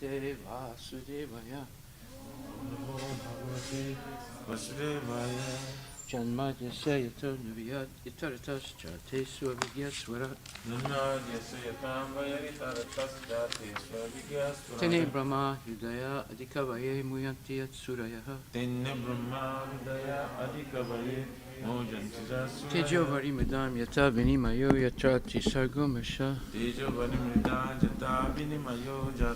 Bhagavate Vasudevaya. Namo Bhagavate Vasudevaya. Janmadhyasya yato niviyat itaratascha tesu avigyaswarat. Janmadhyasya yatam vayalitaratascha tesu avigyaswarat. Tene Brahma Hridaya Adhikavaye Muyanti Yatsurayaha. Tenne Brahma Hridaya Adhikavaye Muyanti Yatsurayaha. Tejo Varimidam Yata Vinimayo Yatra Tisargomasha. Tejo Varimidam Yata Vinimayo Yatra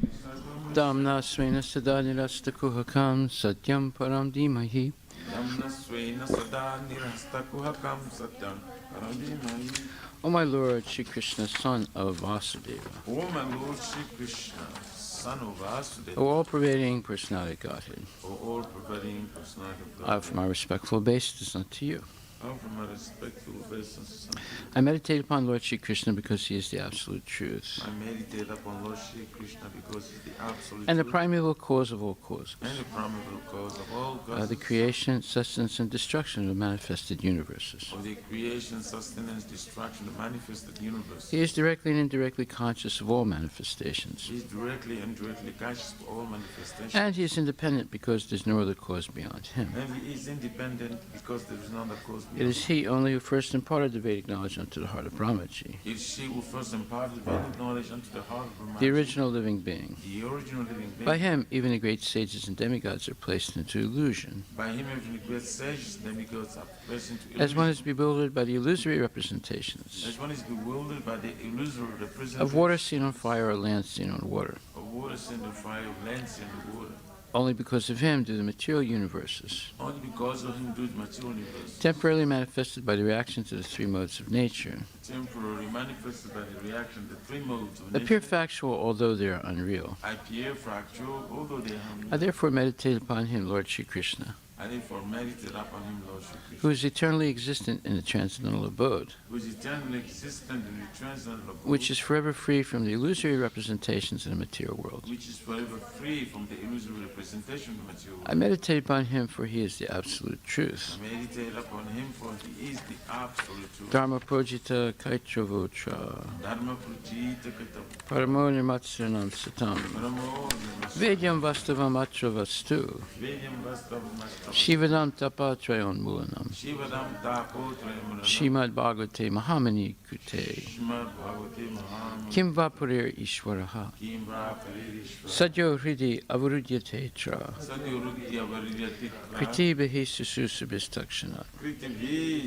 Tisargomasha. Damna Svena Sada Nirastakuhakam Satyam Param Dhimahi. Damna Svena Sada Nirastakuhakam Satyam Param Dhimahi. O my Lord, Shri Krishna, son of Vasudeva. O my Lord Shri Krishna, son of Vasudeva. O all-pervading personality Godhead. O all-pervading personality Godhead. I offer my respectful obeisance unto you. I offer my respectful obeisance unto you. I meditate upon Lord Shri Krishna because he is the absolute truth. I meditate upon Lord Shri Krishna because he is the absolute and the truth. primeval cause of all causes. And the primeval cause of all causes. The creation, sustenance, and destruction of manifested universes. Of the creation, sustenance, destruction of manifested universes. He is directly and indirectly conscious of all manifestations. He is directly and indirectly conscious of all manifestations. And he is independent because there is no other cause beyond him. And he is independent because there is no other cause beyond him. It is he only who first imparted the Vedic knowledge unto the heart of Brahmaji. It is she who first imparted Vedic knowledge unto the heart of Brahmaji. The original living being. The original living being. By him, even the great sages and demigods are placed into illusion. By him, even the great sages and demigods are placed into illusion. As one is bewildered by the illusory representations. As one is bewildered by the illusory representations. Of water seen on fire or land seen on water. Of water seen on fire, of land seen on water. Only because of him do the material universes, only because of him do the material universe, temporarily manifested by the reaction to the three modes of nature, temporarily manifested by the reaction to the three modes of nature, appear factual although they are unreal. Appear factual although they are unreal. I therefore meditate upon him, Lord Shri Krishna, I therefore meditate upon him, Lord Shri Krishna, who is eternally existent in the transcendental abode, who is eternally existent in the transcendental abode, which is forever free from the illusory representations in the material world. which is forever free from the illusory representation of the material world. I meditate upon him, for he is the absolute truth. I meditate upon him, for he is the absolute truth. Dharma projita kaitravotra, Dharma prajita kata paramo nirmatsaranam satam, paramo vedyam vastavam atra vastu, vedyam vastavam astavam Shivadam tapatrayon mulanam. Shivadam tapo trayamulanam Srimad Bhagvate Mahamani Krute. Srimad Bhagavatam Mahamani Kim Vapurir Ishwaraha. Kim Vapurir Sadyo Hridi Avarudyate Tra. Sadyo Hridi Avarudyate Tra. Kriti Behi Sususubhistakshana. Kriti Behi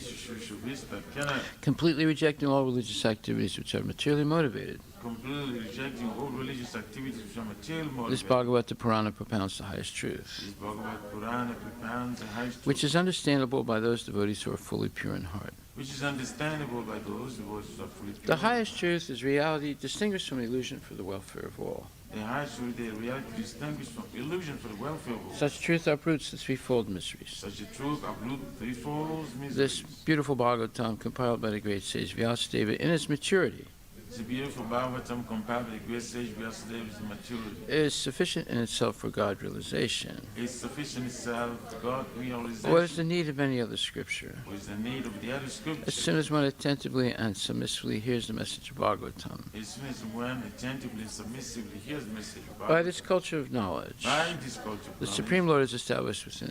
Sususubhistakshana. Completely rejecting all religious activities which are materially motivated. Completely rejecting all religious activities which are materially motivated. This Bhagavata Purana propounds the highest truth, This Bhagavad Purana propounds the highest truth, which is understandable by those devotees who are fully pure in heart. which is understandable by those who are fully pure. The highest truth is reality distinguished from illusion for the welfare of all. The highest truth is reality distinguished from illusion for the welfare of all. Such truth uproots the threefold mysteries. Such a truth uproots threefold mysteries. This beautiful Bhagavatam, compiled by the great sage Vyasadeva in its maturity, It's a beautiful Bhagavatam compiled with the great sage Vyasadeva's maturity. is sufficient in itself for God realization. It's sufficient itself to God realization. What is the need of any other scripture? What is the need of the other scripture? As soon as one attentively and submissively hears the message of Bhagavatam, As soon as one attentively and submissively hears the message of by Bhagavatam, this culture of knowledge, by this culture, the Supreme Lord is established within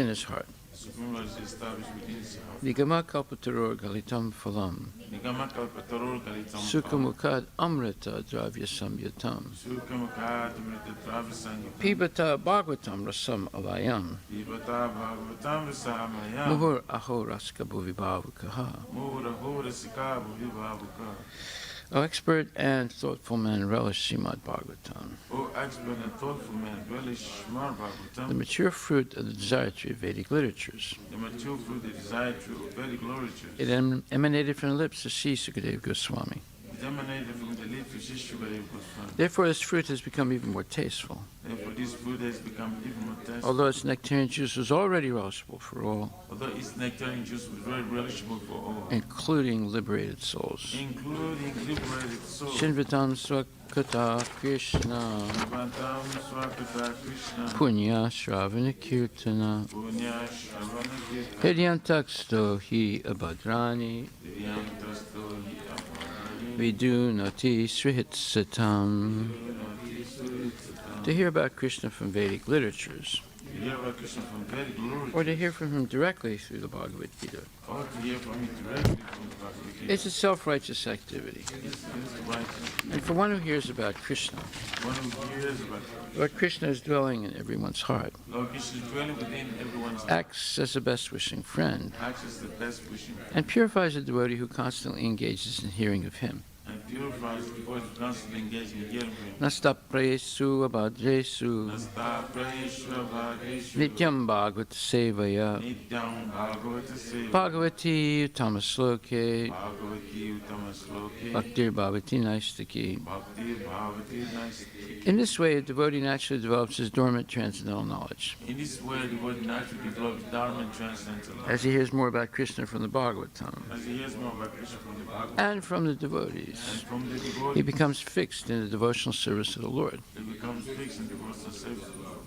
his heart. the Supreme Lord is established within his heart. Nigama kalpataror galitam phalam, Nigama kalpataror kalitam sukhamukad amrita dravya samyatam, Sukhamukad amrita dravya pibata Bhagavatam rasam alayam, Pibata Bhagavatam rasamayam muhur aho raska bhuvibhavakaha. Mura hora sika bhuvibhavuka. O expert and thoughtful man, relish Srimad Bhagavatam, O expert and thoughtful man, relish Srimad Bhagavatam, the mature fruit of the desired tree of Vedic literatures. the mature fruit, the desired fruit of Vedic literatures. It emanated from the lips of Sri Sukadeva Goswami. It emanated from the lips of Shishubhadeva Goswami. Therefore, this fruit has become even more tasteful. Therefore, this fruit has become even more tasteful. Although its nectarian juice was already relishable for all, Although its nectarine juice was very relishable for all, including liberated souls. including liberated souls. Shinvatam Swakata Krishna, Bhagavatam Swakata Krishna, Punya Shravana Kirtana, Punya Shravana Kirtana, Hridyantaksto Hi Abhadrani, Divyantasto Hi Apani, Vidunati Srihitsatam. Vidunati To hear about Krishna from Vedic literatures, To hear about Krishna from Vedic literature, or to hear from him directly through the Bhagavad Gita. or to hear from him directly from the Bhagavad Gita. It's a self-righteous activity. It's righteous. And for one who hears about Krishna, One who hears about Lord Krishna is dwelling in everyone's heart, Lord Krishna is dwelling within everyone's heart, acts as a best-wishing friend, acts as the best wishing, and purifies a devotee who constantly engages in hearing of him. and purifies the voice constantly engaging in hearing him. Nasta presu abhadresu Nasta Prayeshwa Bhageshwa nityam bhagavata sevaya Nityam Bhagavata Seva bhagavati uttama-sloke Bhagavati Uttama Sloke bhaktir bhavati naistaki. Bhakti Bhavati Naistaki. In this way, a devotee naturally develops his dormant transcendental knowledge. In this way, the word naturally develops Dharma and transcendental knowledge. As he hears more about Krishna from the Bhagavatam As he hears more about Krishna from the Bhagavad and from the devotees, and from the he devotee, becomes fixed in the devotional service of the Lord. he becomes fixed in devotional service of the Lord.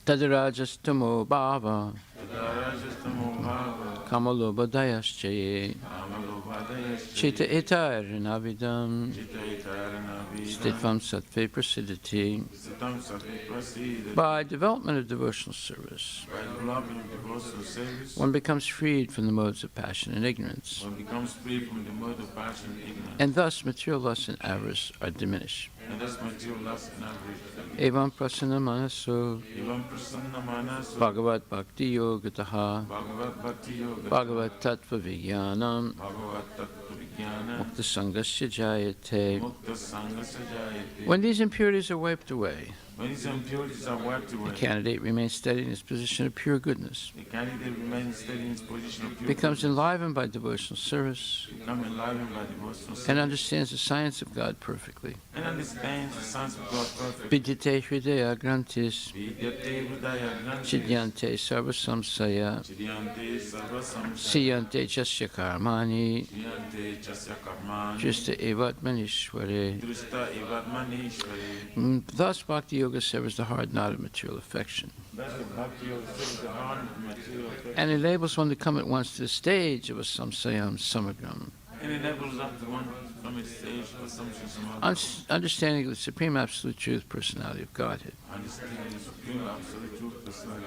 Tadarajastamo bhava Tadarajastamo Bhava kamalobhadayaschaye Amalobhadayascha chita etaranavidam Chitta Itaranavida stitvam sattve prasidati. Satam Sattva Prasida. By development of devotional service, By developing devotional service, one becomes freed from the modes of passion and ignorance, one becomes free from the mode of passion and ignorance, and thus material lust and avarice are diminished. and thus material lust and avarice. Evam prasanna manaso Evam prasanna manaso bhagavat bhakti yogataha Bhagavat Bhakti Yoga bhagavat tattva vijnanam Bhagavat Tattva Vijnana mukta sangasya jayate. Mukta Sangasa Jayate. When these impurities are wiped away, When these impurities are wiped the away, candidate remains steady in his position of pure goodness, the candidate remains steady in his position of pure becomes enlivened by devotional service, become enlivened by devotional service, and understands the science of God perfectly. and understands the science of God perfectly. Vidyate hridaya grantis Vidyate Hridaya Granthi chidyante sarva samsaya Chidyante Sarva Samsaya siyante jasya karmani Chidyante Chasya Karmani justa evatmanishware. Drusta Evatmanishwari. Thus, Bhakti Yoga severs the hard knot of material affection Thus the Bhakti Yoga serves the heart of material affection and enables one to come at once to the stage of a samsayam samagram, and enables up to one from its stage of assumption samadhi, understanding the supreme absolute truth personality of Godhead. understanding the supreme absolute truth personality.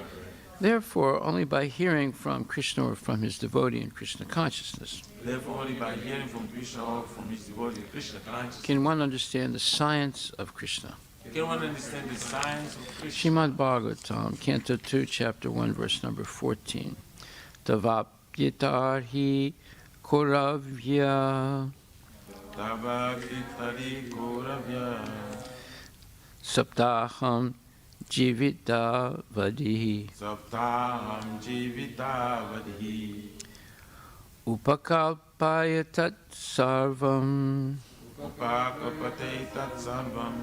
Therefore, only by hearing from Krishna or from his devotee in Krishna consciousness Therefore, only by hearing from Krishna or from his devotee Krishna consciousness can one understand the science of Krishna. can one understand the science of Krishna. Srimad Bhagvatam, Canto 2, Chapter 1, verse number 14. Tavapyitarhi Kuravya Tavakitari Kauravya Saptaham Jivita Vadihi Saptaham Jivitavadhi Upakalpaya Tat Sarvam Upakapate Tatsarvam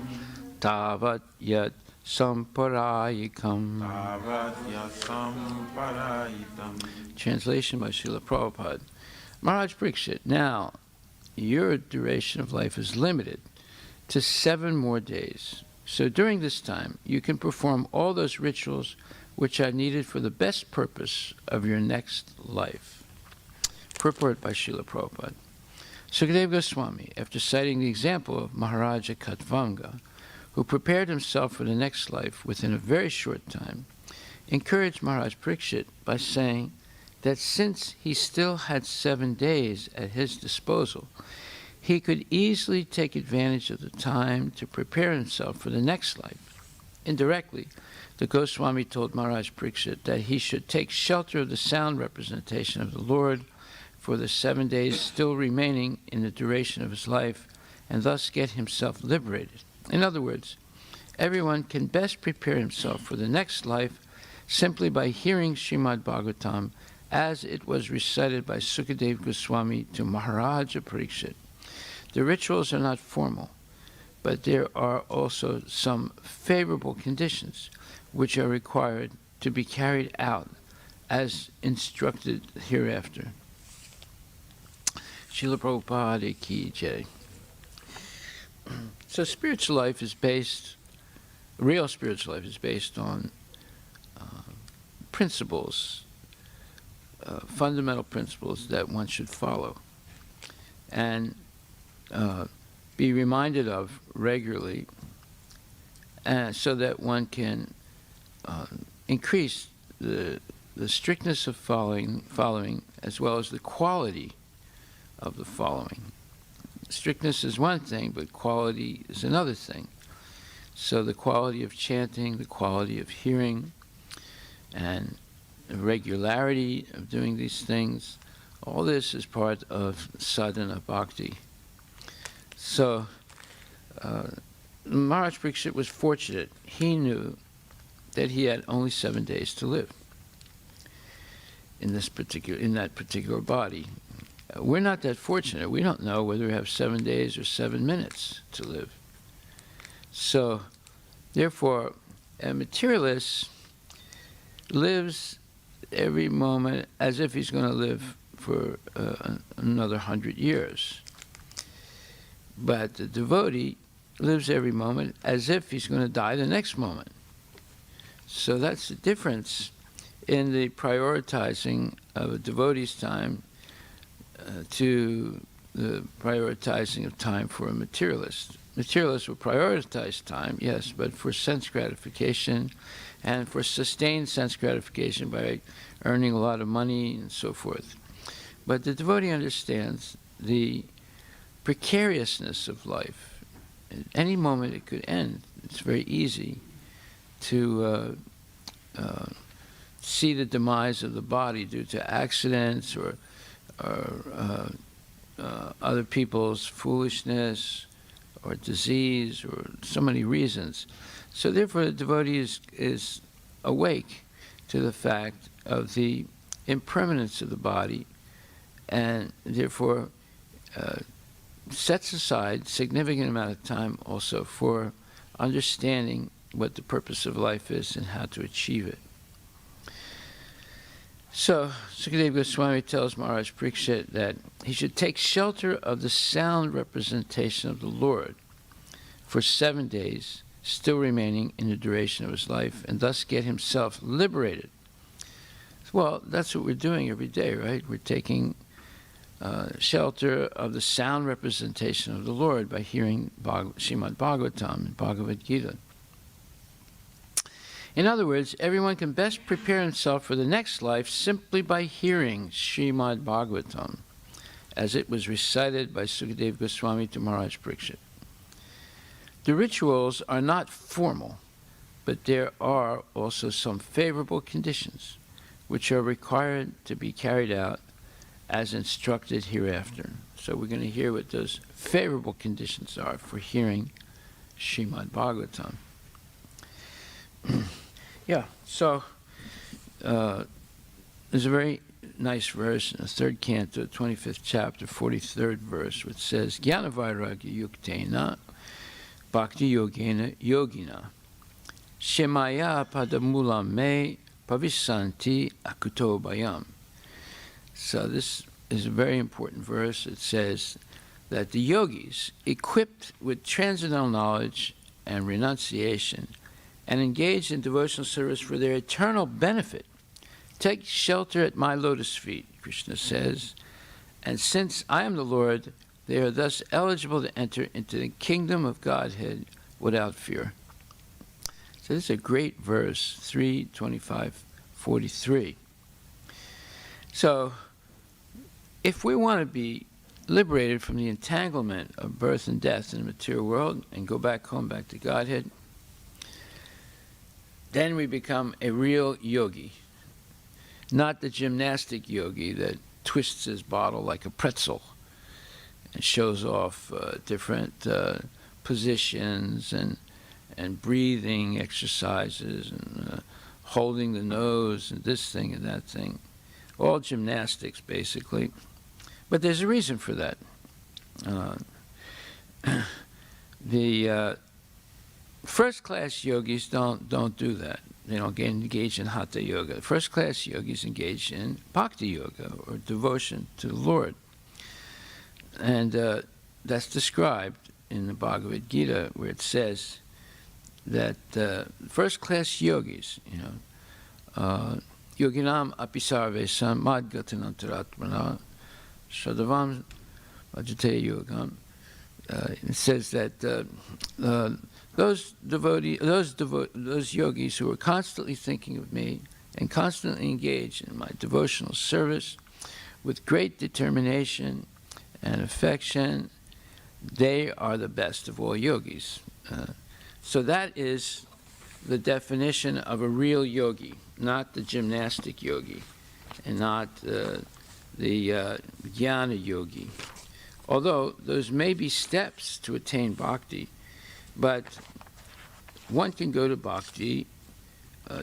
Tavat Yat Samparayikam. Tavat Yasam Parayitam. Translation by Srila Prabhupada. Maharaj Parikshit, now your duration of life is limited to 7 more days. So during this time, you can perform all those rituals which are needed for the best purpose of your next life. Purport by Srila Prabhupada. Sukadeva Goswami, after citing the example of Maharaja Katvanga, who prepared himself for the next life within a very short time, encouraged Maharaj Parikshit by saying that since he still had 7 days at his disposal, he could easily take advantage of the time to prepare himself for the next life. Indirectly, the Goswami told Maharaj Parikshit that he should take shelter of the sound representation of the Lord for the 7 days still remaining in the duration of his life, and thus get himself liberated. In other words, everyone can best prepare himself for the next life simply by hearing Srimad Bhagvatam as it was recited by Sukadeva Goswami to Maharaja Parikshit. The rituals are not formal, but there are also some favorable conditions which are required to be carried out as instructed hereafter. Srila Prabhupada Ki Jai. So spiritual life is based, real spiritual life is based on principles, fundamental principles that one should follow and be reminded of regularly so that one can increase the strictness of following as well as the quality of the following. Strictness is one thing, but quality is another thing. So the quality of chanting, the quality of hearing, and the regularity of doing these things, all this is part of sadhana bhakti. So Maharaj Parikshit was fortunate. He knew that he had only 7 days to live in that particular body. We're not that fortunate. We don't know whether we have 7 days or 7 minutes to live. So, therefore, a materialist lives every moment as if he's going to live for another 100 years. But the devotee lives every moment as if he's going to die the next moment. So that's the difference in the prioritizing of a devotee's time to the prioritizing of time for a materialist. Materialists will prioritize time, yes, but for sense gratification and for sustained sense gratification by earning a lot of money and so forth. But the devotee understands the precariousness of life. At any moment it could end. It's very easy to see the demise of the body due to accidents or other people's foolishness or disease or so many reasons. So therefore the devotee is awake to the fact of the impermanence of the body, and therefore sets aside significant amount of time also for understanding what the purpose of life is and how to achieve it. So Sukadeva Goswami tells Maharaj Parikshit that he should take shelter of the sound representation of the Lord for 7 days, still remaining in the duration of his life, and thus get himself liberated. Well, that's what we're doing every day, right? We're taking shelter of the sound representation of the Lord by hearing Srimad Bhagvatam and Bhagavad Gita. In other words, everyone can best prepare himself for the next life simply by hearing Srimad Bhagvatam, as it was recited by Sukadeva Goswami to Maharaj Parikshit. The rituals are not formal, but there are also some favorable conditions which are required to be carried out as instructed hereafter. So we're going to hear what those favorable conditions are for hearing Srimad Bhagavatam. Yeah, so there's a very nice verse in the 3rd canto, 25th chapter, 43rd verse, which says, Jnana Vairagya Yuktena Bhakti Yogena Yogina Shemaya Padamulam Me Pavisanti Akuto Bayam. So this is a very important verse. It says that the yogis, equipped with transcendental knowledge and renunciation, and engaged in devotional service for their eternal benefit, take shelter at my lotus feet, Krishna says, and since I am the Lord, they are thus eligible to enter into the kingdom of Godhead without fear. So this is a great verse, 3:25-43. So if we want to be liberated from the entanglement of birth and death in the material world and go back home, back to Godhead, then we become a real yogi, not the gymnastic yogi that twists his bottle like a pretzel and shows off different positions and breathing exercises and holding the nose and this thing and that thing. All gymnastics, basically. But there's a reason for that. The first-class yogis don't do that. They don't engage in hatha yoga. First-class yogis engage in bhakti yoga, or devotion to the Lord. And that's described in the Bhagavad Gita, where it says that first-class yogis, yoginam apisarvesam madgatanantaratmana Shadavam Vajate Yogam. It says that those yogis who are constantly thinking of me and constantly engaged in my devotional service with great determination and affection, they are the best of all yogis. So that is the definition of a real yogi, not the gymnastic yogi, and not the jnana yogi. Although those may be steps to attain bhakti, but one can go to bhakti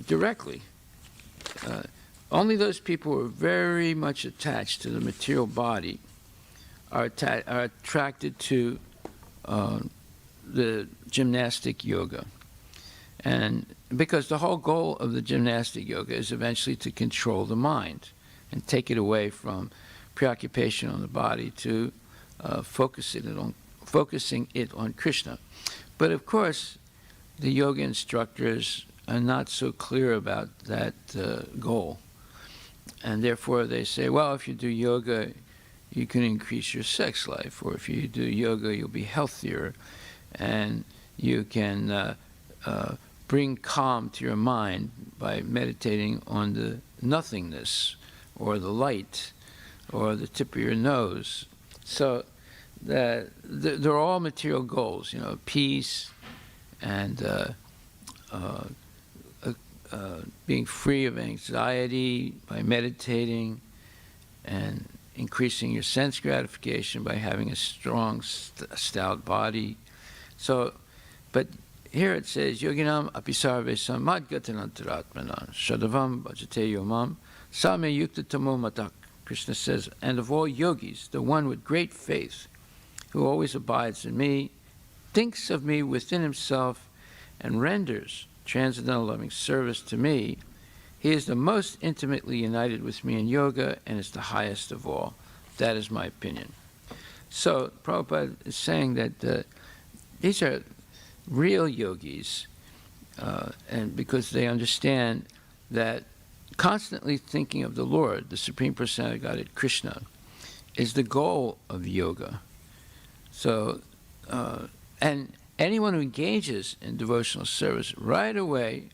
directly. Only those people who are very much attached to the material body are attracted to the gymnastic yoga. And because the whole goal of the gymnastic yoga is eventually to control the mind and take it away from preoccupation on the body to focusing it on Krishna. But of course, the yoga instructors are not so clear about that goal. And therefore they say, well, if you do yoga, you can increase your sex life, or if you do yoga, you'll be healthier, and you can bring calm to your mind by meditating on the nothingness, or the light, or the tip of your nose. So they're all material goals, peace and being free of anxiety by meditating, and increasing your sense gratification by having a strong, stout body. So, but here it says, yoginam apisarvesam madgatanantaratmanan shadavam bhajate yomam same yukta tamo matak. Krishna says, and of all yogis, the one with great faith, who always abides in me, thinks of me within himself, and renders transcendental loving service to me, he is the most intimately united with me in yoga and is the highest of all. That is my opinion. So Prabhupada is saying that these are real yogis, and because they understand that constantly thinking of the Lord, the Supreme Personality of Godhead, Krishna, is the goal of yoga. So, and anyone who engages in devotional service right away,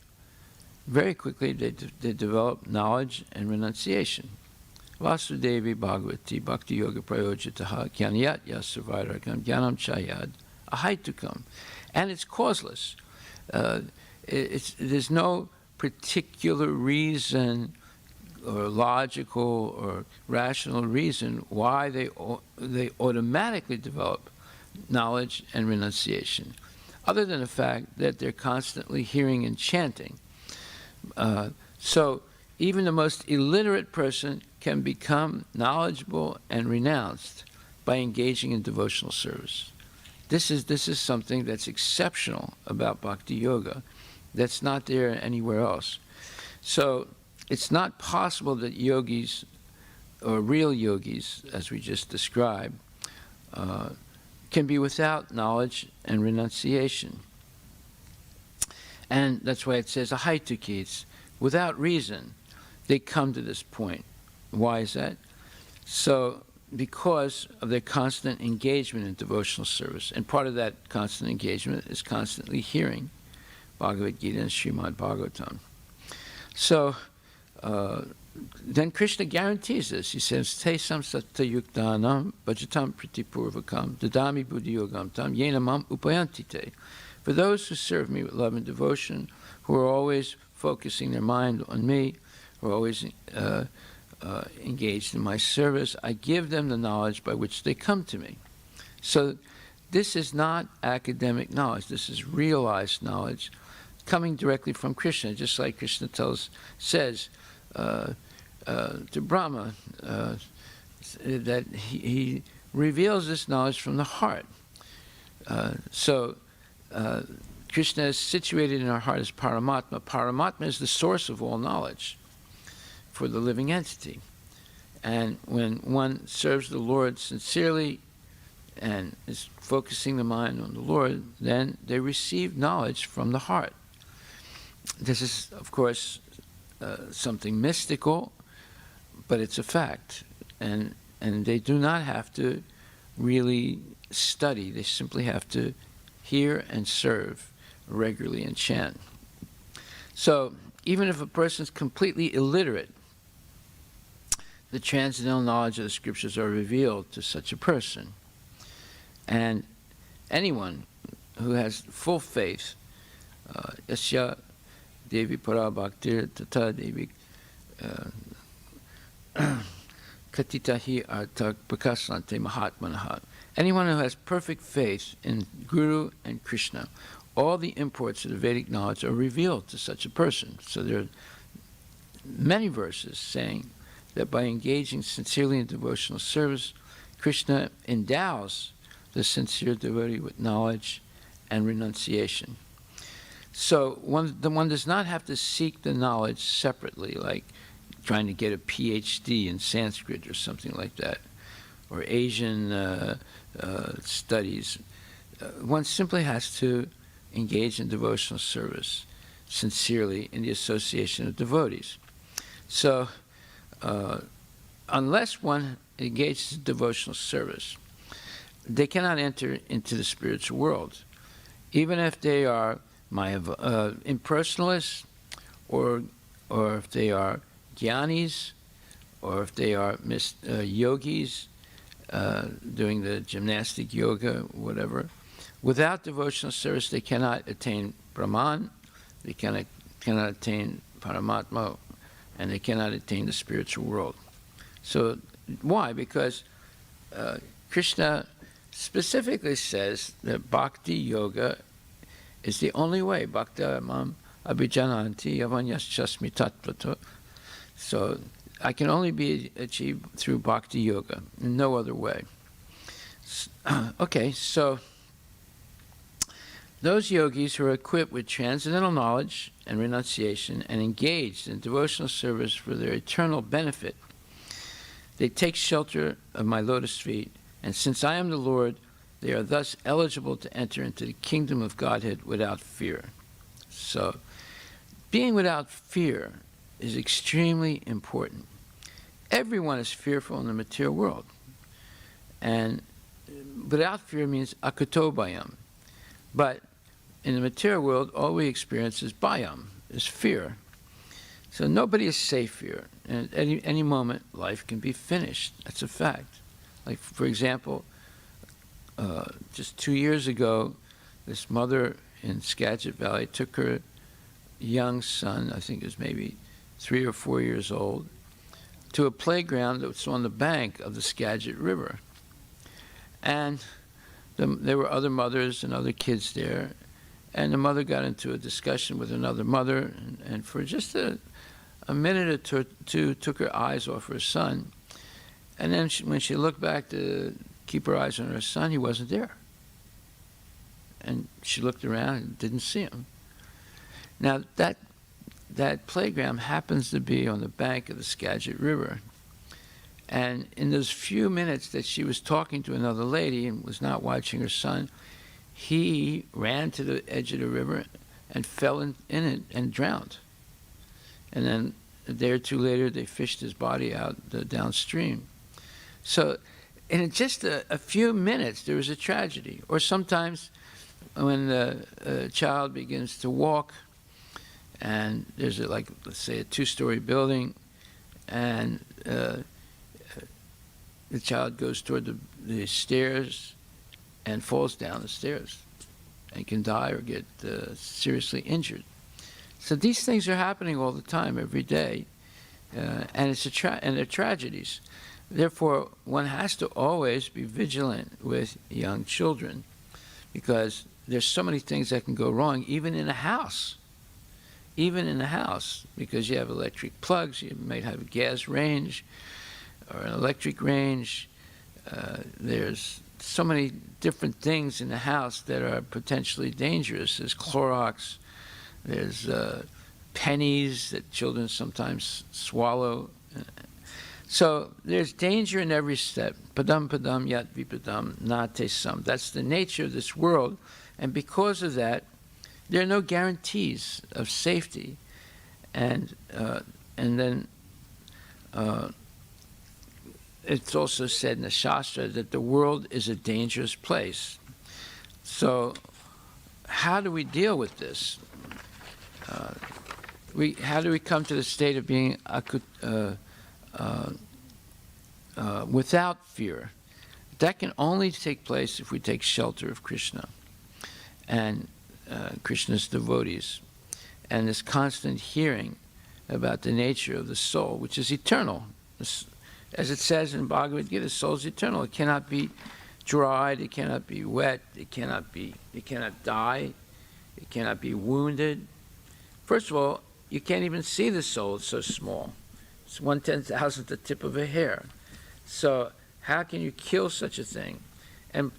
very quickly, they develop knowledge and renunciation. Vasudevi Bhagavati Bhakti Yoga Prayojitaha Jnaniyat Yasavairagam Jnanam Chayad Ahaitukam. And it's causeless. There's no particular reason or logical or rational reason why they automatically develop knowledge and renunciation, other than the fact that they're constantly hearing and chanting. So even the most illiterate person can become knowledgeable and renounced by engaging in devotional service. This is something that's exceptional about Bhakti Yoga that's not there anywhere else. So it's not possible that yogis, or real yogis, as we just described, can be without knowledge and renunciation. And that's why it says, ahaituki, it's without reason, they come to this point. Why is that? So, because of their constant engagement in devotional service. And part of that constant engagement is constantly hearing Bhagavad Gita and Srimad Bhagvatam. So, then Krishna guarantees this. He says, Te sam satta yuktanam bhajatam pritipurvakam dadami buddhi yogam tam yenamam upayantite. For those who serve me with love and devotion, who are always focusing their mind on me, who are always engaged in my service, I give them the knowledge by which they come to me. So this is not academic knowledge. This is realized knowledge coming directly from Krishna, just like Krishna says to Brahma that he reveals this knowledge from the heart. So Krishna is situated in our heart as Paramatma. Paramatma is the source of all knowledge for the living entity. And when one serves the Lord sincerely and is focusing the mind on the Lord, then they receive knowledge from the heart. This is, of course, something mystical, but it's a fact. And they do not have to really study. They simply have to hear and serve regularly and chant. So even if a person is completely illiterate, the transcendental knowledge of the scriptures are revealed to such a person. And anyone who has full faith, Yasya Devi Para Bhaktir Tata Devi Katitahi Artak Prakasante Mahatmanaha. Anyone who has perfect faith in Guru and Krishna, all the imports of the Vedic knowledge are revealed to such a person. So there are many verses saying that by engaging sincerely in devotional service, Krishna endows the sincere devotee with knowledge and renunciation. So one does not have to seek the knowledge separately, like trying to get a PhD in Sanskrit or something like that, or Asian studies. One simply has to engage in devotional service sincerely in the association of devotees. So unless one engages in devotional service, they cannot enter into the spiritual world, even if they are impersonalists, or if they are jnanis, or if they are yogis doing the gymnastic yoga, whatever. Without devotional service, they cannot attain Brahman, they cannot attain Paramatma, and they cannot attain the spiritual world. So why? Because Krishna specifically says that bhakti yoga is the only way. Bhakta mam abhijananti yavanyaschasmi tattvato. So I can only be achieved through bhakti yoga, in no other way. Okay, so those yogis who are equipped with transcendental knowledge and renunciation and engaged in devotional service for their eternal benefit, they take shelter of my lotus feet, and since I am the Lord, they are thus eligible to enter into the kingdom of Godhead without fear. So, being without fear is extremely important. Everyone is fearful in the material world. And without fear means akuto bhayam. But in the material world, all we experience is bhayam, is fear. So nobody is safe here. And at any moment, life can be finished. That's a fact. Like, for example, just 2 years ago, this mother in Skagit Valley took her young son, I think he was maybe 3 or 4 years old, to a playground that was on the bank of the Skagit River. And there were other mothers and other kids there, and the mother got into a discussion with another mother, and for just a minute or two took her eyes off her son. And then when she looked back to keep her eyes on her son, he wasn't there. And she looked around and didn't see him. Now, that playground happens to be on the bank of the Skagit River. And in those few minutes that she was talking to another lady and was not watching her son, he ran to the edge of the river and fell in it and drowned. And then a day or two later, they fished his body out downstream. So in just a few minutes, there was a tragedy. Or sometimes when a child begins to walk, and there's let's say a 2-story building, and the child goes toward the stairs and falls down the stairs and can die or get seriously injured. So these things are happening all the time, every day, and they're tragedies. Therefore, one has to always be vigilant with young children, because there's so many things that can go wrong, even in a house. Even in a house, because you have electric plugs, you might have a gas range or an electric range. There's so many different things in the house that are potentially dangerous. There's Clorox, there's pennies that children sometimes swallow. So there's danger in every step. Padam padam yat vipadam nate sam. That's the nature of this world. And because of that, there are no guarantees of safety. And then it's also said in the Shastra that the world is a dangerous place. So how do we deal with this? How do we come to the state of being without fear? That can only take place if we take shelter of Krishna and Krishna's devotees, and this constant hearing about the nature of the soul, which is eternal. As it says in Bhagavad Gita, the soul is eternal. It cannot be dried, it cannot be wet, it cannot die, it cannot be wounded. First of all, you can't even see the soul, it's so small. It's 1/10,000th the tip of a hair. So how can you kill such a thing? And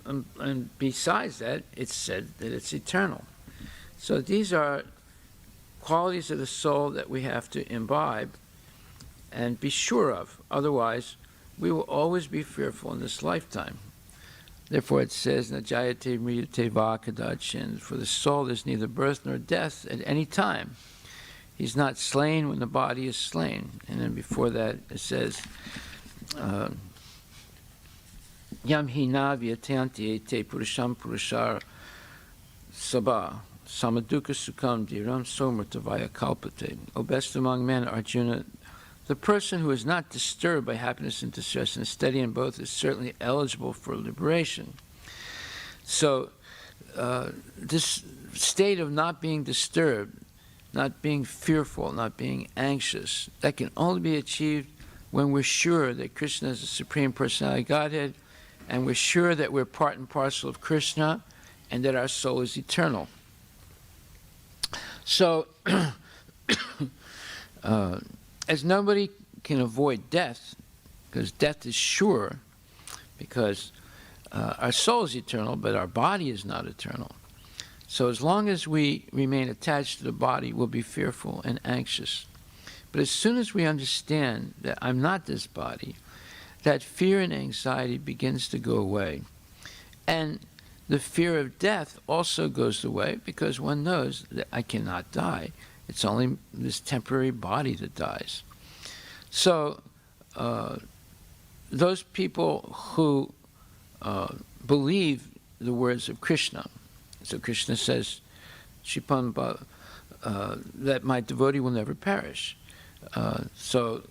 besides that, it's said that it's eternal. So these are qualities of the soul that we have to imbibe and be sure of. Otherwise, we will always be fearful in this lifetime. Therefore it says, Najayate mriyate va kadachin, for the soul there's neither birth nor death at any time. He's not slain when the body is slain. And then before that it says, Yam hina vyatanti ete purusham purushar sabha samaduka sukam dhiram somrtavaya kalpate. O best among men, Arjuna, the person who is not disturbed by happiness and distress and steady in both is certainly eligible for liberation. So this state of not being disturbed, not being fearful, not being anxious, that can only be achieved when we're sure that Krishna is the Supreme Personality of Godhead, and we're sure that we're part and parcel of Krishna, and that our soul is eternal. So, as nobody can avoid death, because death is sure, because our soul is eternal, but our body is not eternal. So as long as we remain attached to the body, we'll be fearful and anxious. But as soon as we understand that I'm not this body, that fear and anxiety begins to go away. And the fear of death also goes away, because one knows that I cannot die. It's only this temporary body that dies. So those people who believe the words of Krishna, so Krishna says, that my devotee will never perish. So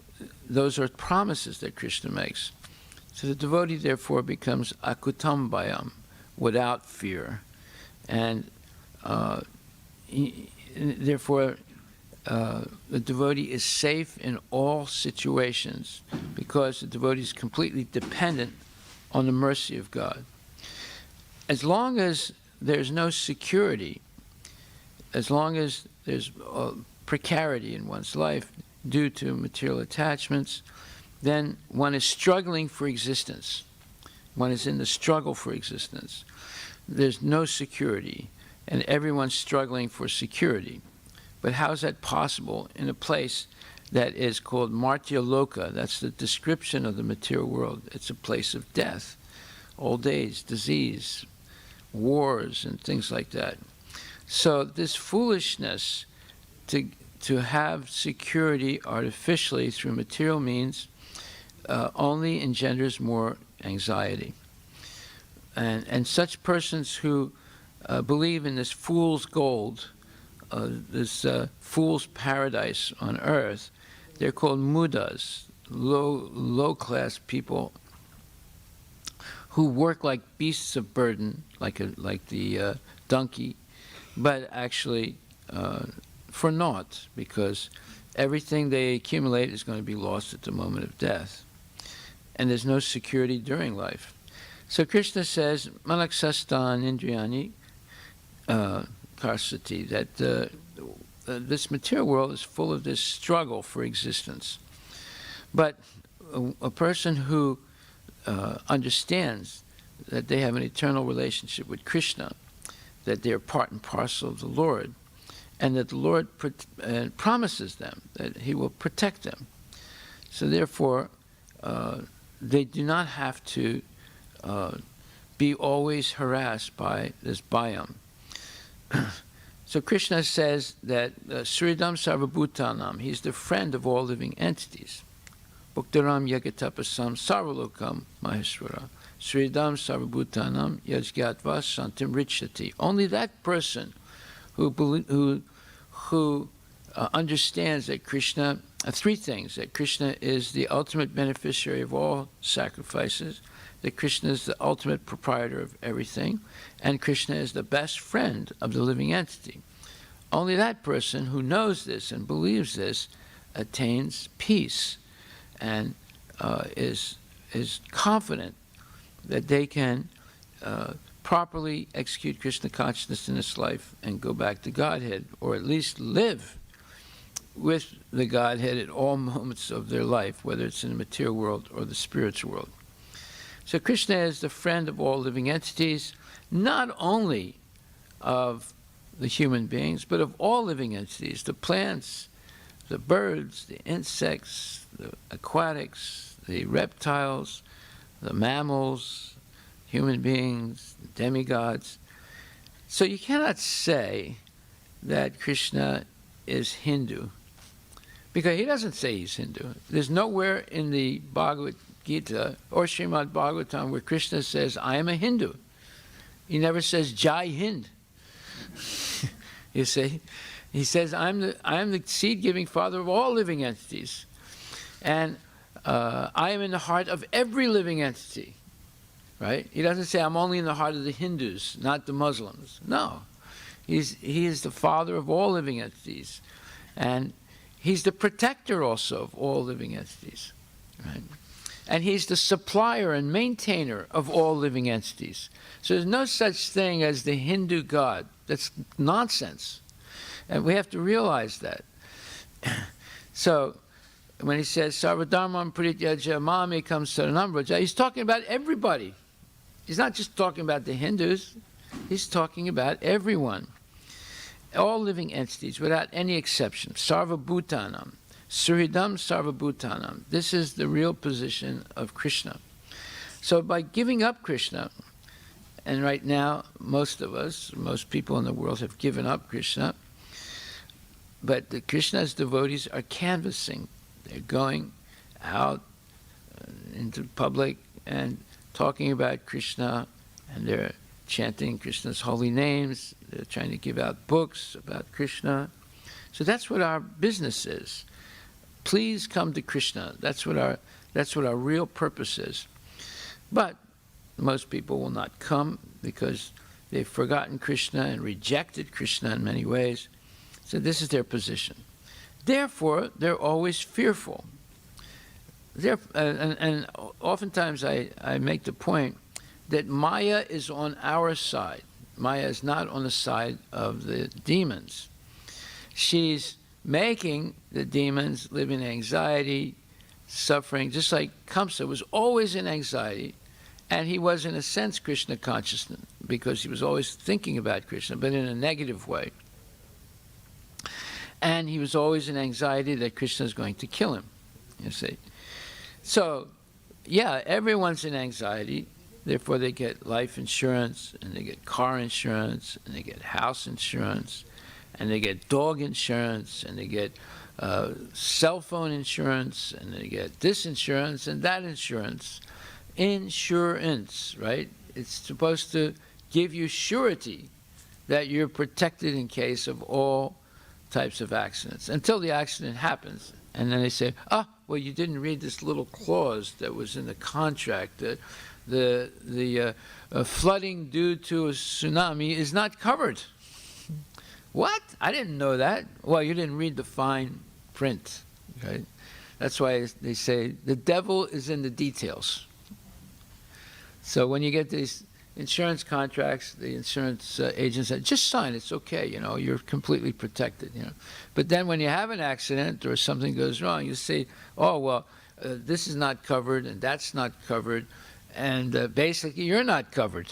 those are promises that Krishna makes. So the devotee therefore becomes akutambayam, without fear. And therefore the devotee is safe in all situations, because the devotee is completely dependent on the mercy of God. As long as there's no security, as long as there's precarity in one's life due to material attachments, then one is struggling for existence. One is in the struggle for existence. There's no security, and everyone's struggling for security. But how is that possible in a place that is called Martya Loka? That's the description of the material world. It's a place of death, old age, disease, wars, and things like that. So this foolishness to have security artificially through material means only engenders more anxiety. And such persons who believe in this fool's gold, this fool's paradise on earth, they're called mudas, low-class people who work like beasts of burden, like the donkey, but actually for naught, because everything they accumulate is going to be lost at the moment of death. And there's no security during life. So Krishna says, Malaksastan Indriyani Karsati, that this material world is full of this struggle for existence. But a person who understands that they have an eternal relationship with Krishna, that they're part and parcel of the Lord, and that the Lord promises them that He will protect them. So therefore, they do not have to be always harassed by this bhayam. So Krishna says that Sridam Sarvabhutanam, He's the friend of all living entities. Bhuktaram Yagatapasam Sarvalokam Maheshwara. Sridam Sarvabhutanam Yajgatva Santim Richati. Only that person who understands that Krishna, three things: that Krishna is the ultimate beneficiary of all sacrifices, that Krishna is the ultimate proprietor of everything, and Krishna is the best friend of the living entity. Only that person who knows this and believes this attains peace and is confident that they can properly execute Krishna consciousness in this life and go back to Godhead, or at least live with the Godhead at all moments of their life, whether it's in the material world or the spiritual world. So Krishna is the friend of all living entities, not only of the human beings, but of all living entities, the plants, the birds, the insects, the aquatics, the reptiles, the mammals, human beings, demigods. So you cannot say that Krishna is Hindu, because he doesn't say he's Hindu. There's nowhere in the Bhagavad Gita or Srimad Bhagvatam where Krishna says, I am a Hindu. He never says, Jai Hind. You see? He says, I am the seed-giving father of all living entities. And I am in the heart of every living entity. Right? He doesn't say, I'm only in the heart of the Hindus, not the Muslims. No. He is the father of all living entities. And he's the protector also of all living entities. Right? And he's the supplier and maintainer of all living entities. So there's no such thing as the Hindu God. That's nonsense. And we have to realize that. So when he says, Sarvadharmam Prityaja Mami comes to the number, he's talking about everybody. He's not just talking about the Hindus. He's talking about everyone. All living entities, without any exception. Sarvabhutanam. Suhridam Sarvabhutanam. This is the real position of Krishna. So by giving up Krishna, and right now most of us, most people in the world have given up Krishna, but the Krishna's devotees are canvassing. They're going out into public and talking about Krishna, and they're chanting Krishna's holy names. They're trying to give out books about Krishna. So that's what our business is. Please come to Krishna. That's what our real purpose is. But most people will not come because they've forgotten Krishna and rejected Krishna in many ways. So this is their position. Therefore, they're always fearful. And oftentimes I make the point that Maya is on our side. Maya is not on the side of the demons. She's making the demons live in anxiety, suffering, just like Kamsa was always in anxiety, and he was, in a sense, Krishna conscious, because he was always thinking about Krishna, but in a negative way. And he was always in anxiety that Krishna is going to kill him, you see. So, yeah, everyone's in anxiety. Therefore, they get life insurance, and they get car insurance, and they get house insurance, and they get dog insurance, and they get cell phone insurance, and they get this insurance and that insurance. Insurance, right? It's supposed to give you surety that you're protected in case of all types of accidents, until the accident happens. And then they say, well, you didn't read this little clause that was in the contract, that the flooding due to a tsunami is not covered. What? I didn't know that. Well, you didn't read the fine print, right? That's why they say the devil is in the details. So when you get these insurance contracts, the insurance agents say, just sign, it's okay, you're completely protected, But then when you have an accident or something goes wrong, you say, oh, well, this is not covered and that's not covered, and basically you're not covered.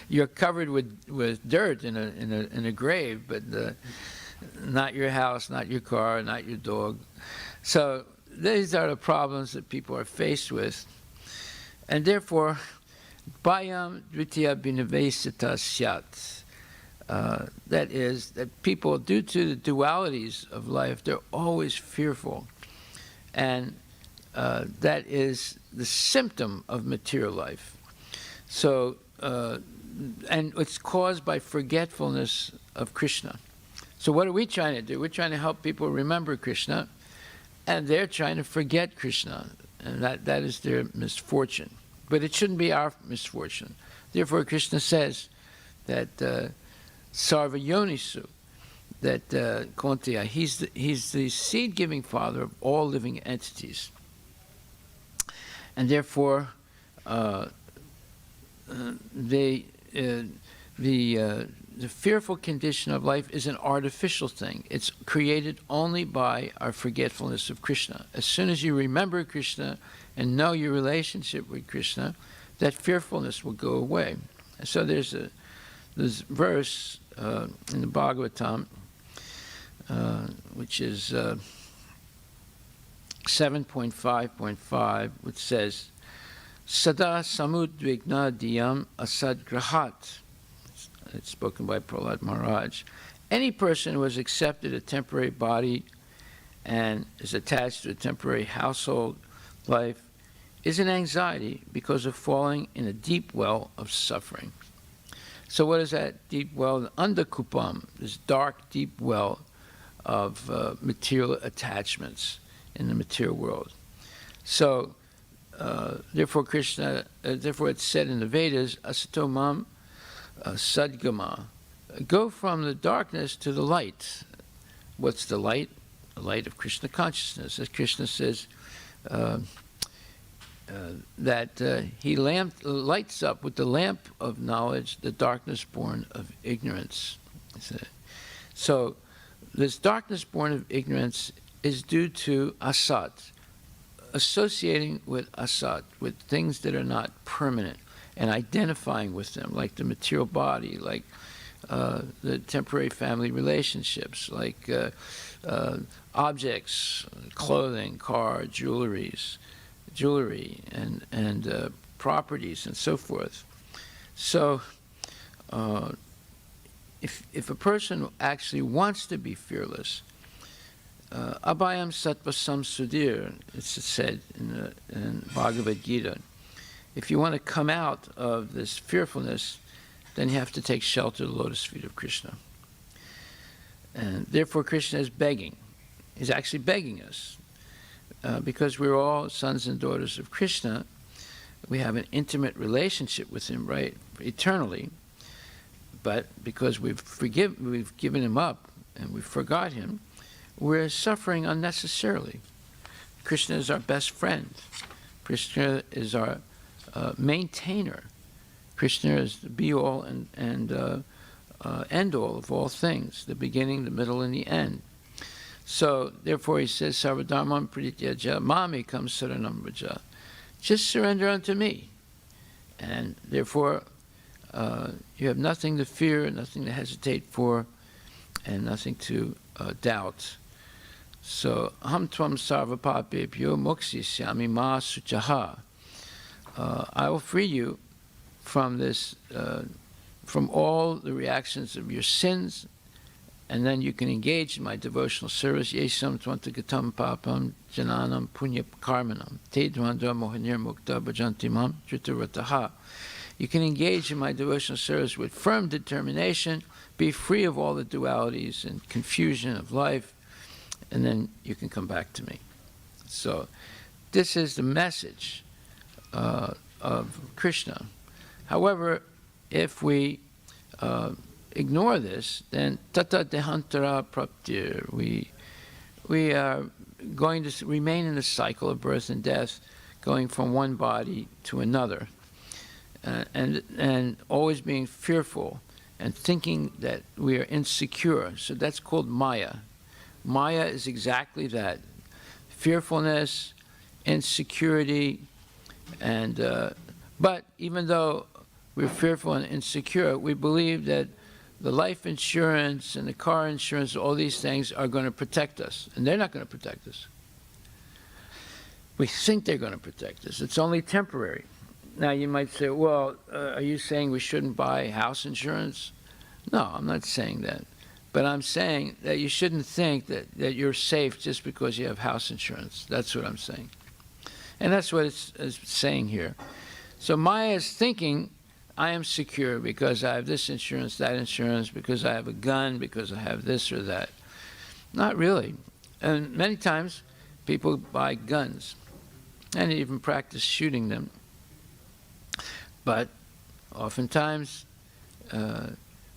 You're covered with dirt in a grave, but not your house, not your car, not your dog. So these are the problems that people are faced with. And therefore, Bhayam Dvitiya Binavesita Syat. That is, that people, due to the dualities of life, they're always fearful. And that is the symptom of material life. So, and it's caused by forgetfulness of Krishna. So what are we trying to do? We're trying to help people remember Krishna, and they're trying to forget Krishna, and that is their misfortune. But it shouldn't be our misfortune. Therefore, Krishna says that Sarva Yonisu, that Kaunteya, he's the seed-giving father of all living entities. And therefore, the fearful condition of life is an artificial thing. It's created only by our forgetfulness of Krishna. As soon as you remember Krishna and know your relationship with Krishna, that fearfulness will go away. And so there's this verse in the Bhagavatam, which is 7.5.5, which says, Sada samudvigna diyam asadgrahat. It's spoken by Prahlad Maharaj. Any person who has accepted a temporary body and is attached to a temporary household life is in anxiety because of falling in a deep well of suffering. So what is that deep well? Andakupam, this dark, deep well of material attachments in the material world. So, therefore it's said in the Vedas, asatomam sadgama, go from the darkness to the light. What's the light? The light of Krishna consciousness. As Krishna says, that he lights up with the lamp of knowledge the darkness born of ignorance. So this darkness born of ignorance is due to asat, associating with asat, with things that are not permanent, and identifying with them, like the material body, like the temporary family relationships, like objects, clothing, car, jewelry, and properties, and so forth. So, if a person actually wants to be fearless, abhayam satvasam sudhir, it's said in Bhagavad Gita. If you want to come out of this fearfulness, then you have to take shelter of the lotus feet of Krishna. And therefore Krishna is begging. He's actually begging us. Because we're all sons and daughters of Krishna, we have an intimate relationship with him, right, eternally. But because we've given him up and we forgot him, we're suffering unnecessarily. Krishna is our best friend. Krishna is our maintainer. Krishna is the be-all and end-all of all things, the beginning, the middle, and the end. So, therefore, he says, Sarvadharmam prityaja mami kam saranam vraja. Just surrender unto me. And therefore, you have nothing to fear, nothing to hesitate for, and nothing to doubt. So, ham tvam sarvapapebhyo moksisyami ma suchaha. I will free you from this, from all the reactions of your sins, and then you can engage in my devotional service. Yesam tvantagatam papam jananam punya karmanam te dvandva mohanir mukta bhajantimam dhritarataha. You can engage in my devotional service with firm determination, be free of all the dualities and confusion of life, and then you can come back to me. So this is the message of Krishna. However, if we ignore this, then tata dehantara praptir, we are going to remain in the cycle of birth and death, going from one body to another, and always being fearful and thinking that we are insecure. So that's called Maya. Maya is exactly that: fearfulness, insecurity, and but even though we're fearful and insecure, we believe that the life insurance and the car insurance, all these things are going to protect us, and they're not going to protect us. We think they're going to protect us. It's only temporary. Now you might say, well, are you saying we shouldn't buy house insurance? No, I'm not saying that. But I'm saying that you shouldn't think that you're safe just because you have house insurance. That's what I'm saying. And that's what it's saying here. So Maya is thinking, I am secure because I have this insurance, that insurance, because I have a gun, because I have this or that. Not really. And many times people buy guns and even practice shooting them. But oftentimes,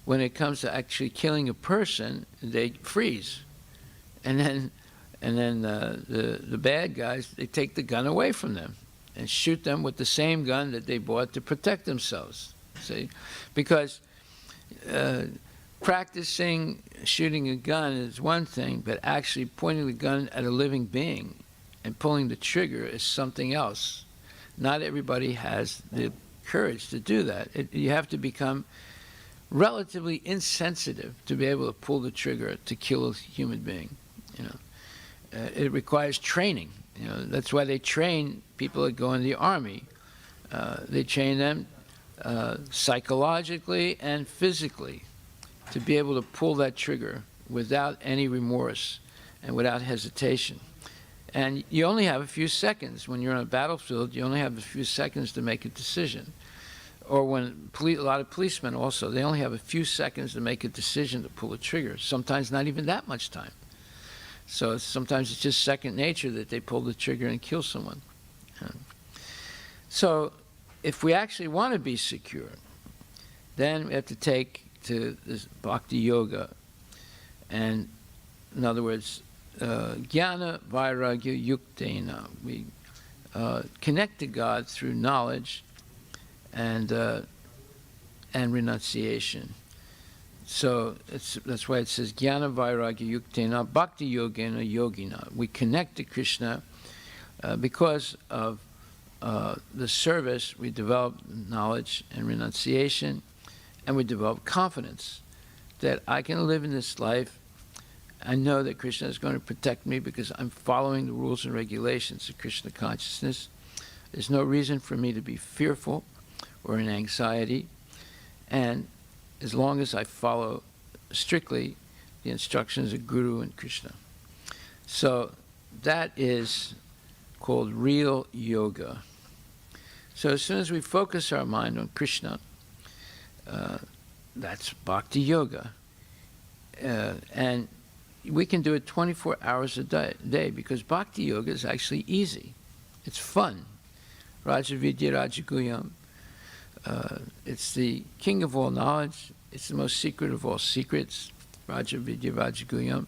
when it comes to actually killing a person, they freeze. And then the bad guys, they take the gun away from them and shoot them with the same gun that they bought to protect themselves. See? Because practicing shooting a gun is one thing, but actually pointing the gun at a living being and pulling the trigger is something else. Not everybody has the courage to do that. You have to become relatively insensitive to be able to pull the trigger to kill a human being. It requires training. That's why they train people that go in the army. They train them psychologically and physically to be able to pull that trigger without any remorse and without hesitation. And you only have a few seconds. When you're on a battlefield, you only have a few seconds to make a decision. Or when a lot of policemen also, they only have a few seconds to make a decision to pull the trigger. Sometimes not even that much time. So sometimes it's just second nature that they pull the trigger and kill someone. So if we actually want to be secure, then we have to take to this bhakti yoga. And in other words, jnana vairagya yuktena. We connect to God through knowledge and renunciation. So that's why it says jnana vairagya yuktena bhakti yogena yogina. We connect to Krishna because of the service. We develop knowledge and renunciation, and we develop confidence that I can live in this life. I know that Krishna is going to protect me because I'm following the rules and regulations of Krishna consciousness. There's no reason for me to be fearful or in anxiety. And as long as I follow strictly the instructions of Guru and Krishna. So that is called real yoga. So as soon as we focus our mind on Krishna, that's bhakti yoga. And we can do it 24 hours a day because bhakti yoga is actually easy. It's fun. Raja Vidya Rajaguyam. It's the king of all knowledge. It's the most secret of all secrets. Raja Vidya Rajaguyam.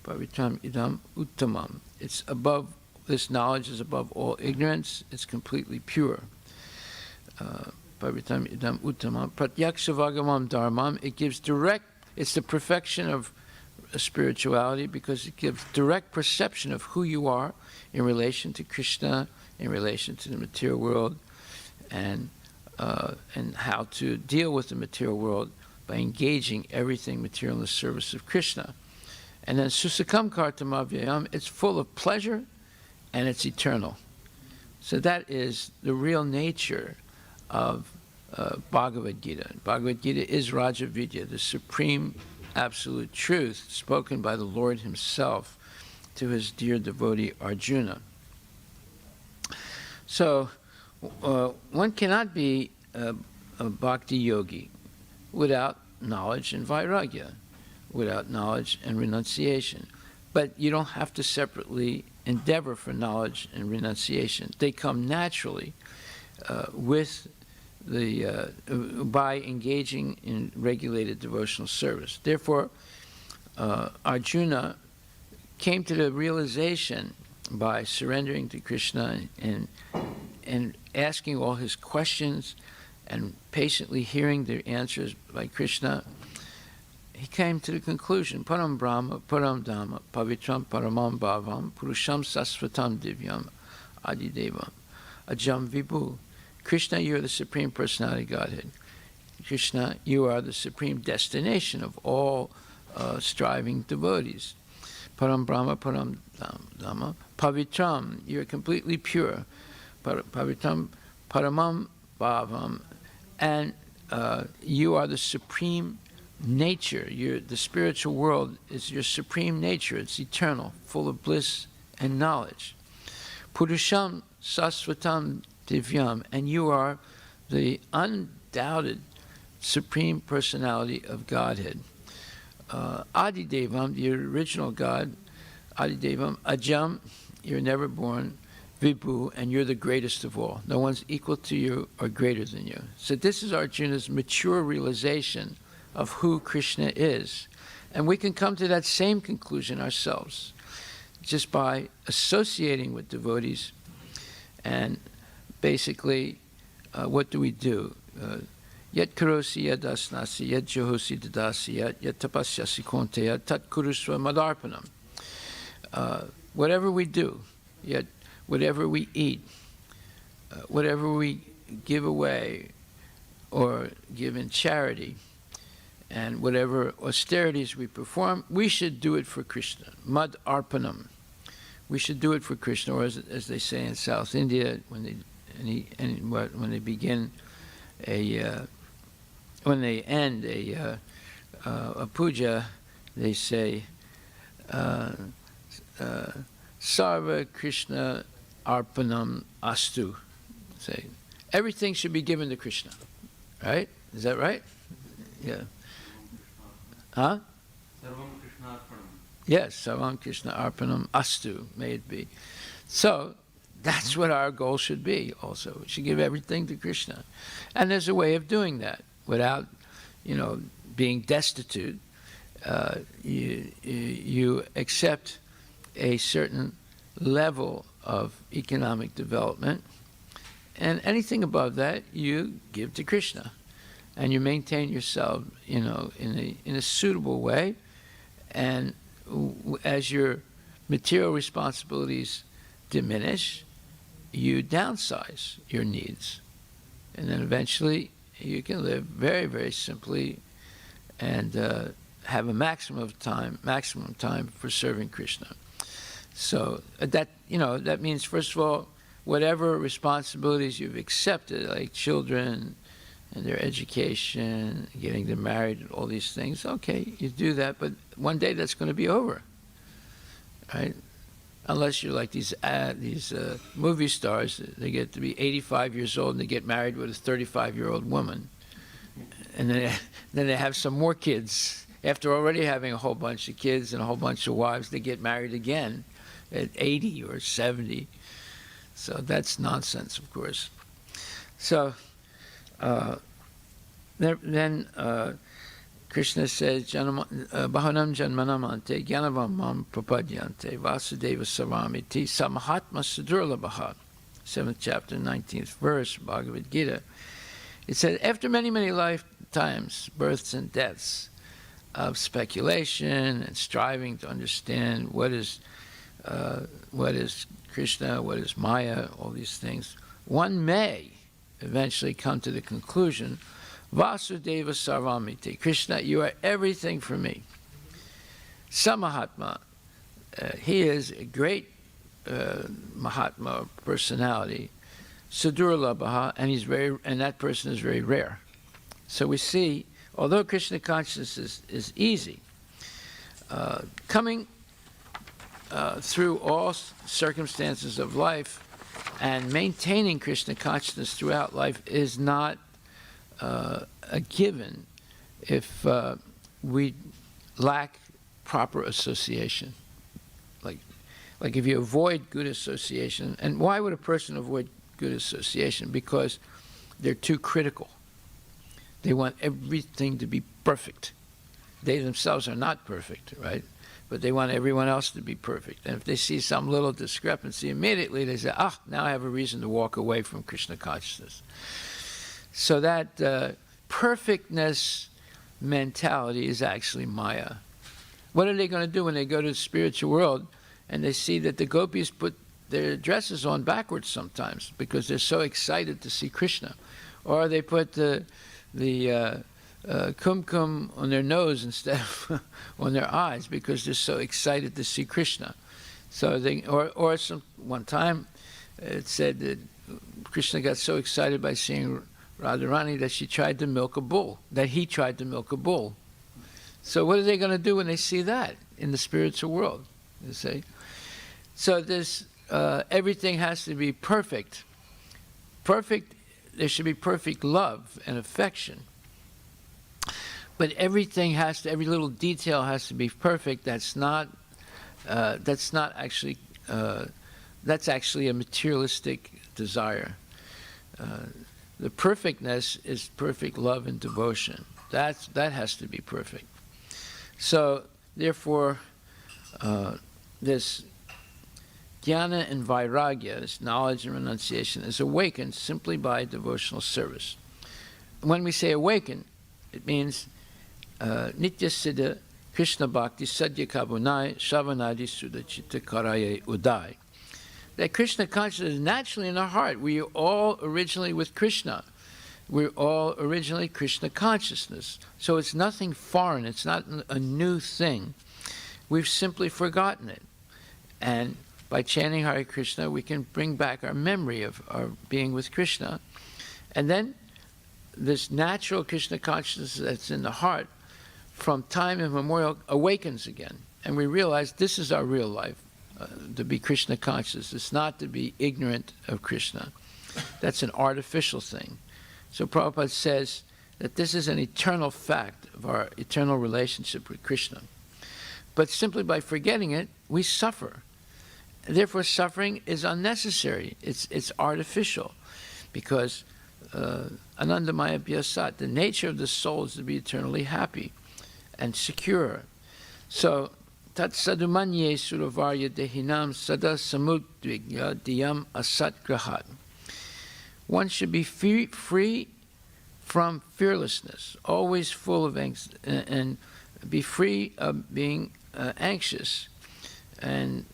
Pavitam idam uttamam. It's above, this knowledge is above all ignorance. It's completely pure. Pavitam idam uttamam. Pratyaksavagamam dharmam. It gives direct, it's the perfection of spirituality because it gives direct perception of who you are in relation to Krishna, in relation to the material world, and how to deal with the material world by engaging everything material in the service of Krishna. And then susakam kartamavyayam, it's full of pleasure and it's eternal. So that is the real nature of Bhagavad Gita. Bhagavad Gita is Raja Vidya, the supreme absolute truth spoken by the Lord himself to his dear devotee Arjuna. So one cannot be a bhakti yogi without knowledge and vairagya, without knowledge and renunciation. But you don't have to separately endeavor for knowledge and renunciation. They come naturally with by engaging in regulated devotional service. Therefore, Arjuna came to the realization by surrendering to Krishna and asking all his questions and patiently hearing the answers by Krishna. He came to the conclusion, Param Brahma, Param Dhamma, Pavitram Paramam Bhavam, Purusham Sasvatam Divyam, Adidevam, Ajam Vibhu. Krishna, you are the Supreme Personality Godhead. Krishna, you are the supreme destination of all striving devotees. Param Brahma, Param Dhamma, Pavitram, you are completely pure. Pavitram Paramam Bhavam, and you are the supreme nature. The spiritual world is your supreme nature. It's eternal, full of bliss and knowledge. Purusham Sasvatam Divyam, and you are the undoubted Supreme Personality of Godhead. Adidevam, the original God, Adidevam, Ajam, you're never born, Vibhu, and you're the greatest of all. No one's equal to you or greater than you. So this is Arjuna's mature realization of who Krishna is. And we can come to that same conclusion ourselves, just by associating with devotees. And basically, what do we do? Yet karosi yad asnasi, yet johosi dadasi, yet tapasyasi konteya, tat kurusva madarpanam. Whatever we do, yet whatever we eat, whatever we give away or give in charity, and whatever austerities we perform, we should do it for Krishna. Mad arpanam. We should do it for Krishna, or as they say in South India, when they begin when they end a puja, they say Sarva Krishna Arpanam Astu. Say everything should be given to Krishna, right? Is that right? Yeah. Huh? Sarvam Krishna Arpanam. Yes, Sarvam Krishna Arpanam Astu, may it be. So that's what our goal should be also. We should give everything to Krishna. And there's a way of doing that without, being destitute. You accept a certain level of economic development, and anything above that you give to Krishna. And you maintain yourself, in a suitable way. And as your material responsibilities diminish, you downsize your needs. And then eventually you can live very, very simply and have a maximum time for serving Krishna. So that means, first of all, whatever responsibilities you've accepted, like children and their education, getting them married, all these things, okay, you do that, but one day that's going to be over, right? Unless you're like these movie stars, they get to be 85 years old and they get married with a 35-year-old woman. And then they have some more kids. After already having a whole bunch of kids and a whole bunch of wives, they get married again at 80 or 70. So that's nonsense, of course. So then Krishna says, Bahanam janmanam ante gyanavam mam prapadyante vasudeva saramiti samahatma sudurlabha. 7th chapter, 19th verse, Bhagavad Gita. It said, after many, many lifetimes, births and deaths of speculation and striving to understand what is Krishna, what is Maya, all these things, one may eventually come to the conclusion, Vasudeva Sarvamiti, Krishna, you are everything for me. Samahatma, he is a great Mahatma personality, Sudurlabha, and that person is very rare. So we see, although Krishna consciousness is easy, coming through all circumstances of life and maintaining Krishna consciousness throughout life is not a given if we lack proper association. Like if you avoid good association, and why would a person avoid good association? Because they're too critical. They want everything to be perfect. They themselves are not perfect, right? But they want everyone else to be perfect. And if they see some little discrepancy, immediately they say, now I have a reason to walk away from Krishna consciousness. So that perfectness mentality is actually Maya. What are they going to do when they go to the spiritual world and they see that the gopis put their dresses on backwards sometimes because they're so excited to see Krishna? Or they put the kumkum on their nose instead of on their eyes because they're so excited to see Krishna. So one time it said that Krishna got so excited by seeing Radharani that he tried to milk a bull. So what are they going to do when they see that in the spiritual world? You see? So there's everything has to be perfect. Perfect, there should be perfect love and affection. But every little detail has to be perfect. That's actually a materialistic desire. The perfectness is perfect love and devotion. That has to be perfect. So, therefore, this jnana and vairagya, this knowledge and renunciation, is awakened simply by devotional service. When we say awaken, it means nitya siddha Krishna bhakti sadhya kabunai shavanadi sudha chitta karaye udai. That Krishna consciousness is naturally in our heart. We are all originally with Krishna. We're all originally Krishna consciousness. So it's nothing foreign. It's not a new thing. We've simply forgotten it. And by chanting Hare Krishna, we can bring back our memory of our being with Krishna. And then this natural Krishna consciousness that's in the heart, from time immemorial, awakens again. And we realize this is our real life, to be Krishna conscious. It's not to be ignorant of Krishna. That's an artificial thing. So Prabhupada says that this is an eternal fact of our eternal relationship with Krishna. But simply by forgetting it, we suffer. Therefore, suffering is unnecessary. It's artificial, because anandamaya bhyasat, the nature of the soul is to be eternally happy and secure. So, tat sadumanye suravarya dehinam sada samudvigya diyam asat grahat. One should be free from fearlessness, always full of anxiety, and be free of being anxious. And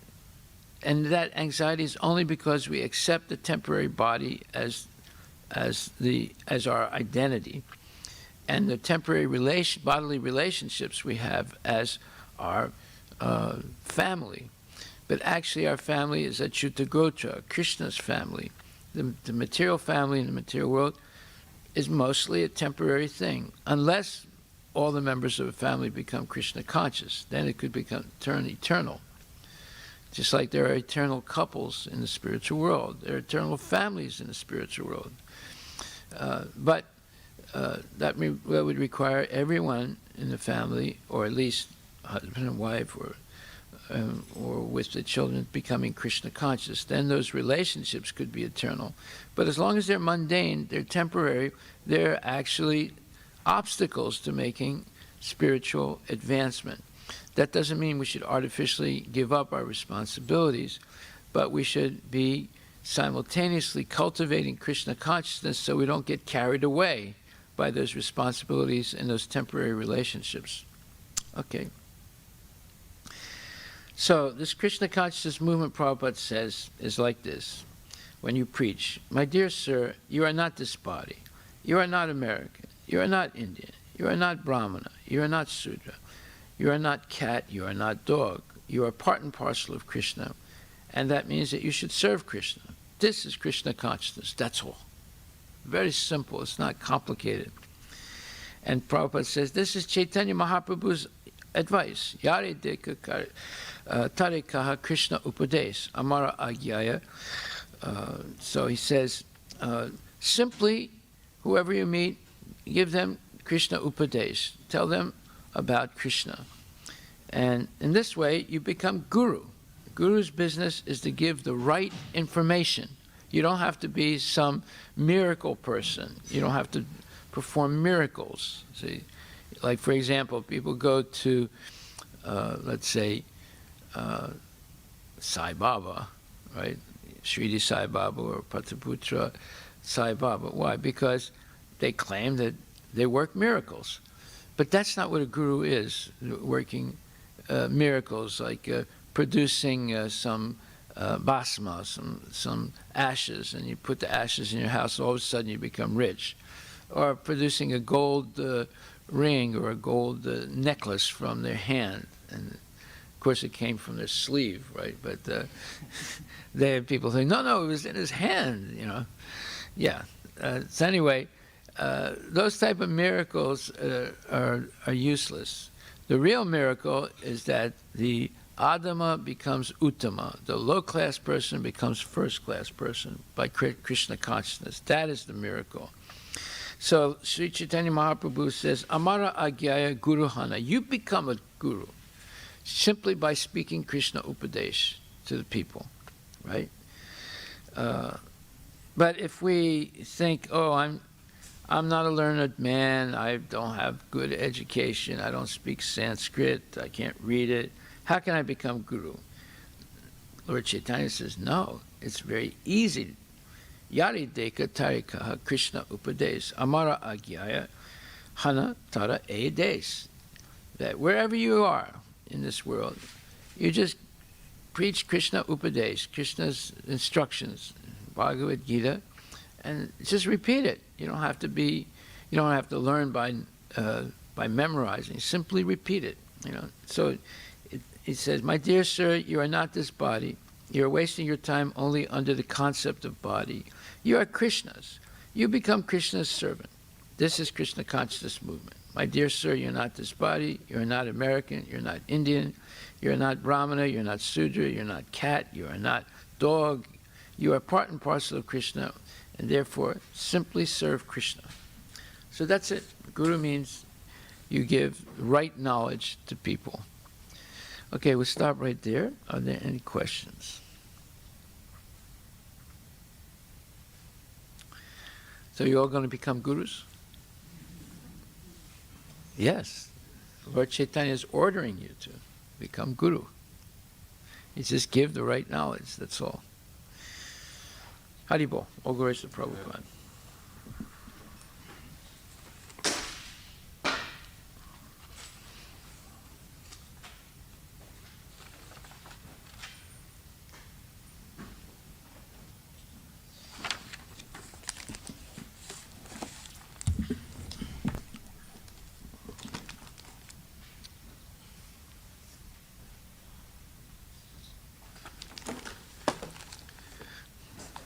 that anxiety is only because we accept the temporary body as our identity, and the temporary bodily relationships we have as our family. But actually our family is Achyutagotra, Krishna's family. The material family in the material world is mostly a temporary thing, unless all the members of a family become Krishna conscious. Then it could turn eternal. Just like there are eternal couples in the spiritual world, there are eternal families in the spiritual world. But that would require everyone in the family, or at least husband and wife, or with the children becoming Krishna conscious. Then those relationships could be eternal. But as long as they're mundane, they're temporary, they're actually obstacles to making spiritual advancement. That doesn't mean we should artificially give up our responsibilities, but we should be simultaneously cultivating Krishna consciousness so we don't get carried away by those responsibilities and those temporary relationships. Okay. So this Krishna consciousness movement, Prabhupada says, is like this. When you preach, my dear sir, you are not this body. You are not American. You are not Indian. You are not Brahmana. You are not Sudra. You are not cat. You are not dog. You are part and parcel of Krishna. And that means that you should serve Krishna. This is Krishna consciousness. That's all. Very simple. It's not complicated. And Prabhupada says, this is Chaitanya Mahaprabhu's advice. Yare deka tare kaha Krishna upadesh amara agyaya. So he says, simply, whoever you meet, give them Krishna upadesh. Tell them about Krishna. And in this way, you become guru. Guru's business is to give the right information. You don't have to be some miracle person. You don't have to perform miracles. See, like for example, people go to, let's say, Sai Baba, right? Shridi Sai Baba or Pataputra Sai Baba. Why? Because they claim that they work miracles. But that's not what a guru is, working miracles, like producing some bhasma, some ashes, and you put the ashes in your house, all of a sudden you become rich. Or producing a gold ring or a gold necklace from their hand. And of course it came from their sleeve, right? But they have people think, no, it was in his hand, you know. Yeah. So anyway, those type of miracles are useless. The real miracle is that the Adama becomes Uttama. The low-class person becomes first-class person by Krishna consciousness. That is the miracle. So Sri Chaitanya Mahaprabhu says, Amara Agyaya Guruhana. You become a guru simply by speaking Krishna Upadesh to the people, right? But if we think, oh, I'm not a learned man, I don't have good education, I don't speak Sanskrit, I can't read it, how can I become guru? Lord Chaitanya says, no, it's very easy. Yari deka tarikaha Krishna upadesh amara agyaya hana tara e des. That wherever you are in this world, you just preach Krishna upadesh, Krishna's instructions, Bhagavad Gita, and just repeat it. You don't have to learn by memorizing. Simply repeat it. So it says, my dear sir, you are not this body. You are wasting your time only under the concept of body. You are Krishna's. You become Krishna's servant. This is Krishna consciousness movement. My dear sir, you're not this body. You're not American. You're not Indian. You're not Brahmana. You're not Sudra. You're not cat. You are not dog. You are part and parcel of Krishna, and therefore simply serve Krishna. So that's it. Guru means you give right knowledge to people. Okay, we'll stop right there. Are there any questions? So you're all going to become gurus? Yes. Lord Chaitanya is ordering you to become guru. He says give the right knowledge, that's all. Haribol, all glories to Prabhupada.